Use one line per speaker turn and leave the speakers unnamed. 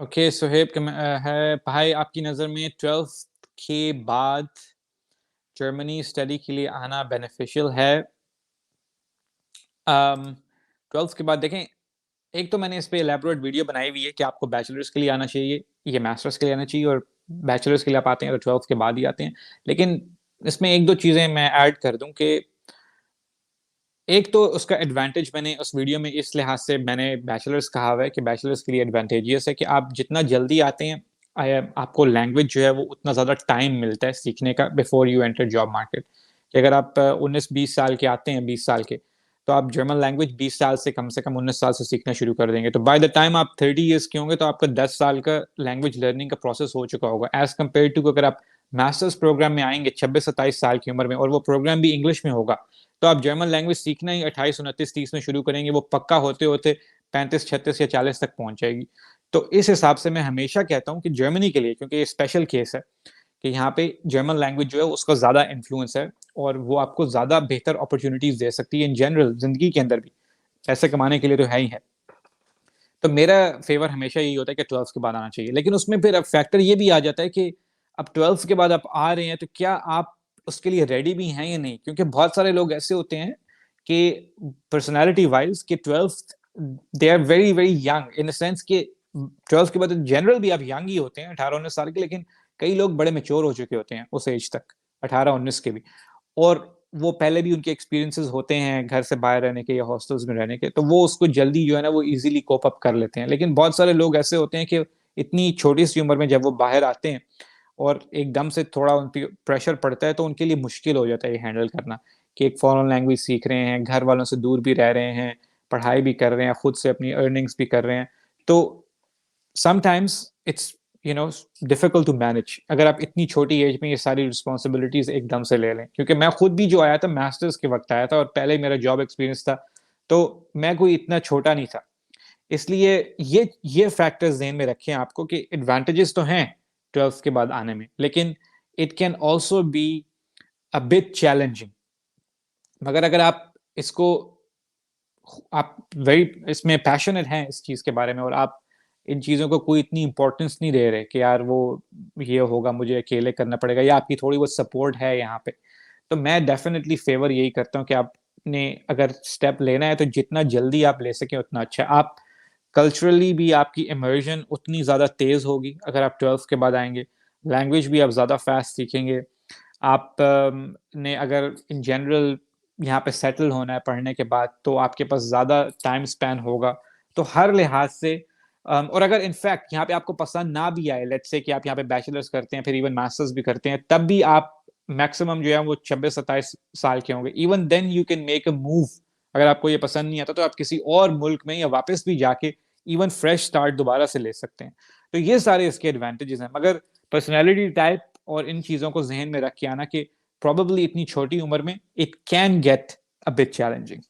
Okay Suhaib है भाई, आपकी नज़र में 12th के बाद जर्मनी स्टडी के लिए आना बेनिफिशियल है? 12th के बाद देखें, एक तो मैंने इस पे इलैबोरेट वीडियो बनाई हुई है कि आपको बैचलर्स के लिए आना चाहिए, ये मास्टर्स के लिए आना चाहिए, और बैचलर्स के लिए आप आते हैं तो 12th के बाद ही आते हैं। लेकिन इसमें 1-2 चीज़ें मैं ऐड कर दूँ कि एक तो उसका एडवांटेज मैंने उस वीडियो में इस लिहाज से मैंने बैचलर्स कहा हुआ है कि बैचलर्स के लिए एडवांटेजियस है कि आप जितना जल्दी आते हैं, आपको लैंग्वेज जो है वो उतना ज़्यादा टाइम मिलता है सीखने का before you enter job market. कि अगर आप 19-20 साल के आते हैं, 20 साल के, तो आप जर्मन लैंग्वेज 20 साल से कम 19 साल से सीखना शुरू कर देंगे। तो बाय द टाइम आप 30 ईयर्स के होंगे तो आपका 10 साल का लैंग्वेज लर्निंग का प्रोसेस हो चुका होगा, एज़ कम्पेयर टू अगर आप मास्टर्स प्रोग्राम में आएँगे 26-27 साल की उम्र में और वो प्रोग्राम भी इंग्लिश में होगा, तो आप जर्मन लैंग्वेज सीखना ही 28, 29, 30 में शुरू करेंगे, वो पक्का होते-होते 35, 36 या 40 तक पहुँच जाएगी। तो इस हिसाब से मैं हमेशा कहता हूँ कि जर्मनी के लिए, क्योंकि ये स्पेशल केस है कि यहाँ पे जर्मन लैंग्वेज जो है उसका ज़्यादा इन्फ्लुएंस है और वो आपको ज़्यादा बेहतर अपॉर्च्युनिटीज़ दे सकती है इन जनरल ज़िंदगी के अंदर भी। पैसे कमाने के लिए तो है ही है। तो मेरा फेवर हमेशा यही होता है कि 12th के बाद आना चाहिए। लेकिन उसमें फिर अब फैक्टर ये भी आ जाता है कि अब 12th के बाद आप आ रहे हैं तो क्या आप उसके लिए रेडी भी हैं या नहीं? क्योंकि बहुत सारे लोग ऐसे होते हैं कि पर्सनैलिटी वाइज़ कि 12th they are very, very young in the sense कि 12th के बाद जनरल भी आप यंग ही होते हैं 18-19 साल के, लेकिन कई लोग बड़े मैच्योर हो चुके होते हैं उस एज तक, 18-19 के भी। और वो पहले भी उनके एक्सपीरियंसेस होते हैं घर से बाहर रहने के या हॉस्टल्स में रहने के, तो वो उसको जल्दी जो है ना वो ईज़िली कोप अप कर लेते हैं। लेकिन बहुत सारे लोग ऐसे होते हैं कि इतनी छोटी-सी उम्र में जब वो बाहर आते हैं और एकदम से थोड़ा उन पे प्रेशर पड़ता है, तो उनके लिए मुश्किल हो जाता है ये हैंडल करना कि एक फॉरेन लैंग्वेज सीख रहे हैं, घर वालों से दूर भी रह रहे हैं, पढ़ाई भी कर रहे हैं, खुद से अपनी अर्निंग्स भी कर रहे हैं। तो sometimes it's difficult to manage अगर आप इतनी छोटी एज में ये सारी रिस्पॉन्सिबिलिटीज एकदम से ले लें, क्योंकि मैं खुद भी जो आया था मास्टर्स के वक्त आया था और पहले मेरा जॉब एक्सपीरियंस था, तो मैं कोई इतना छोटा नहीं था। इसलिए ये फैक्टर्स ध्यान में रखें आपको कि एडवांटेजेस तो हैं 12th के बाद आने में, लेकिन it can also be a bit challenging. मगर अगर आप इसको आप वेरी इसमें पैशनेट हैं इस चीज़ के बारे में और आप इन चीज़ों को कोई इतनी इम्पोर्टेंस नहीं दे रहे कि यार वो ये होगा, मुझे अकेले करना पड़ेगा या आपकी थोड़ी बहुत सपोर्ट है यहाँ पे, तो मैं डेफ़िनेटली फ़ेवर यही करता हूँ कि आपने अगर स्टेप लेना है तो जितना जल्दी आप ले सकें उतना अच्छा है। आप कल्चरली भी आपकी इमर्जन उतनी ज़्यादा तेज़ होगी अगर आप 12th के बाद आएँगे, लैंग्वेज भी आप ज़्यादा फ़ास्ट सीखेंगे। आप ने अगर इन जनरल यहाँ पे सेटल होना है पढ़ने के बाद, तो आपके पास ज़्यादा टाइम स्पैन होगा। तो हर लिहाज से और अगर इनफैक्ट यहाँ पे आपको पसंद ना भी आए, लेट्स से कि आप यहाँ पे बैचलर्स करते हैं, फिर इवन मास्टर्स भी करते हैं, तब भी आप मैक्सिमम जो है वो 26-27 साल के होंगे। Even then you can make a move. अगर आपको ये पसंद नहीं आता, तो आप किसी और मुल्क में या वापस भी जाके इवन फ्रेश स्टार्ट दोबारा से ले सकते हैं। तो ये सारे इसके एडवांटेजेस हैं। मगर पर्सनैलिटी टाइप और इन चीज़ों को ज़हन में रख के आना कि प्रोबेबली इतनी छोटी उम्र में it can get a bit challenging.